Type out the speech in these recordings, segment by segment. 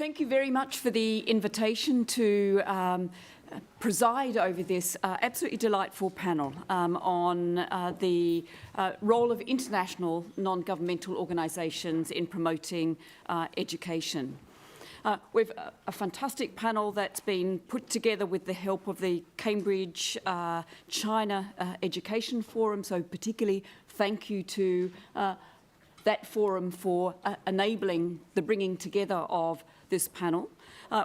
Thank you very much for the invitation to preside over this absolutely delightful panel on the role of international non-governmental organisations in promoting education. We've a fantastic panel that's been put together with the help of the Cambridge China Education Forum, so particularly thank you to that forum for enabling the bringing together of this panel.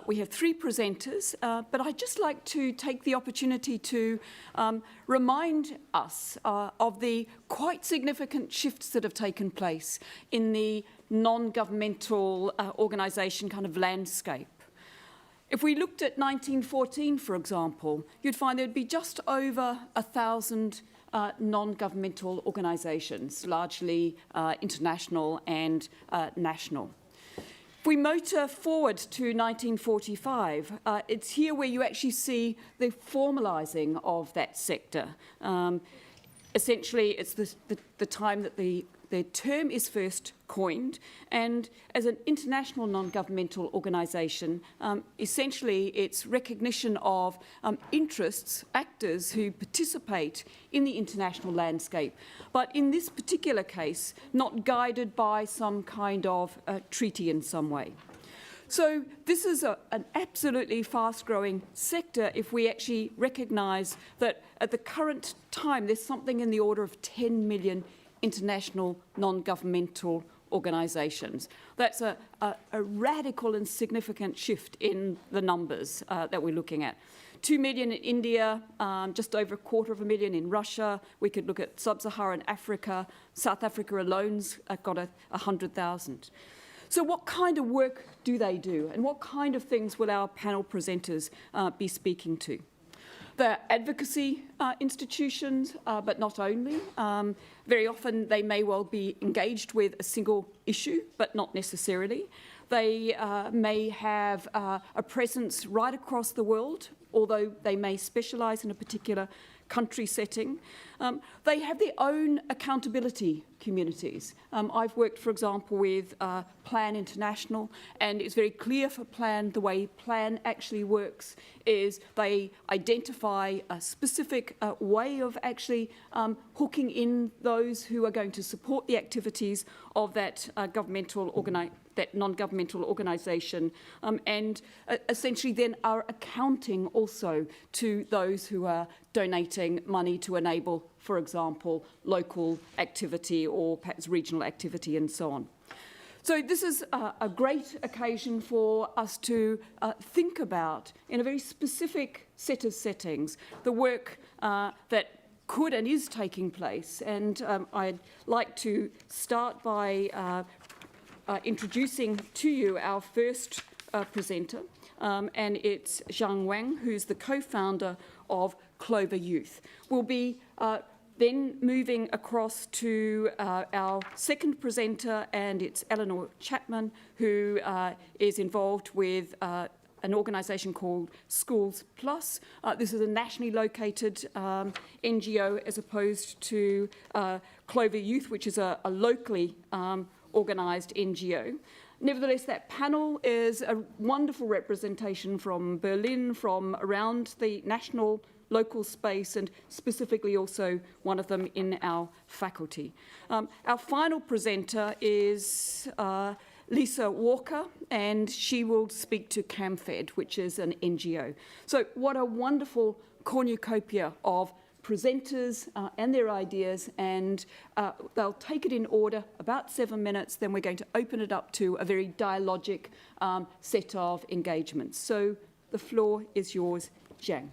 We have three presenters, but I'd just like to take the opportunity to remind us of the quite significant shifts that have taken place in the non-governmental organisation kind of landscape. If we looked at 1914, for example, you'd find there'd be just over 1,000 non-governmental organisations, largely international and national. If we motor forward to 1945, it's here where you actually see the formalising of that sector. Essentially, it's the time that the term is first coined, and as an international non-governmental organisation, essentially it's recognition of interests, actors who participate in the international landscape, but in this particular case, not guided by some kind of treaty in some way. So this is an absolutely fast-growing sector if we actually recognise that at the current time there's something in the order of 10 million international non-governmental organisations. That's a radical and significant shift in the numbers that we're looking at. 2 million in India, just over 250,000 in Russia. We could look at sub-Saharan Africa. South Africa alone's got 100,000. So what kind of work do they do, and what kind of things will our panel presenters be speaking to? They're advocacy institutions, but not only. Very often they may well be engaged with a single issue, but not necessarily. They may have a presence right across the world, although they may specialise in a particular country setting. They have their own accountability communities. I've worked, for example, with Plan International, and it's very clear for Plan, the way Plan actually works is they identify a specific way of actually hooking in those who are going to support the activities of that non-governmental organisation, and essentially then are accounting also to those who are donating money to enable, for example, local activity or perhaps regional activity and so on. So this is a great occasion for us to think about, in a very specific set of settings, the work that could and is taking place. And I'd like to start by introducing to you our first presenter, and it's Zhang Wang, who's the co-founder of Clover Youth. We'll be then moving across to our second presenter, and it's Eleanor Chapman, who is involved with an organisation called Schools Plus. This is a nationally located NGO as opposed to Clover Youth, which is a locally organised NGO. Nevertheless, that panel is a wonderful representation from Berlin, from around the national local space, and specifically also one of them in our faculty. Our final presenter is Lisa Walker, and she will speak to CamFed, which is an NGO. So what a wonderful cornucopia of presenters and their ideas, and they'll take it in order, about 7 minutes, then we're going to open it up to a very dialogic set of engagements. So the floor is yours, Zhang.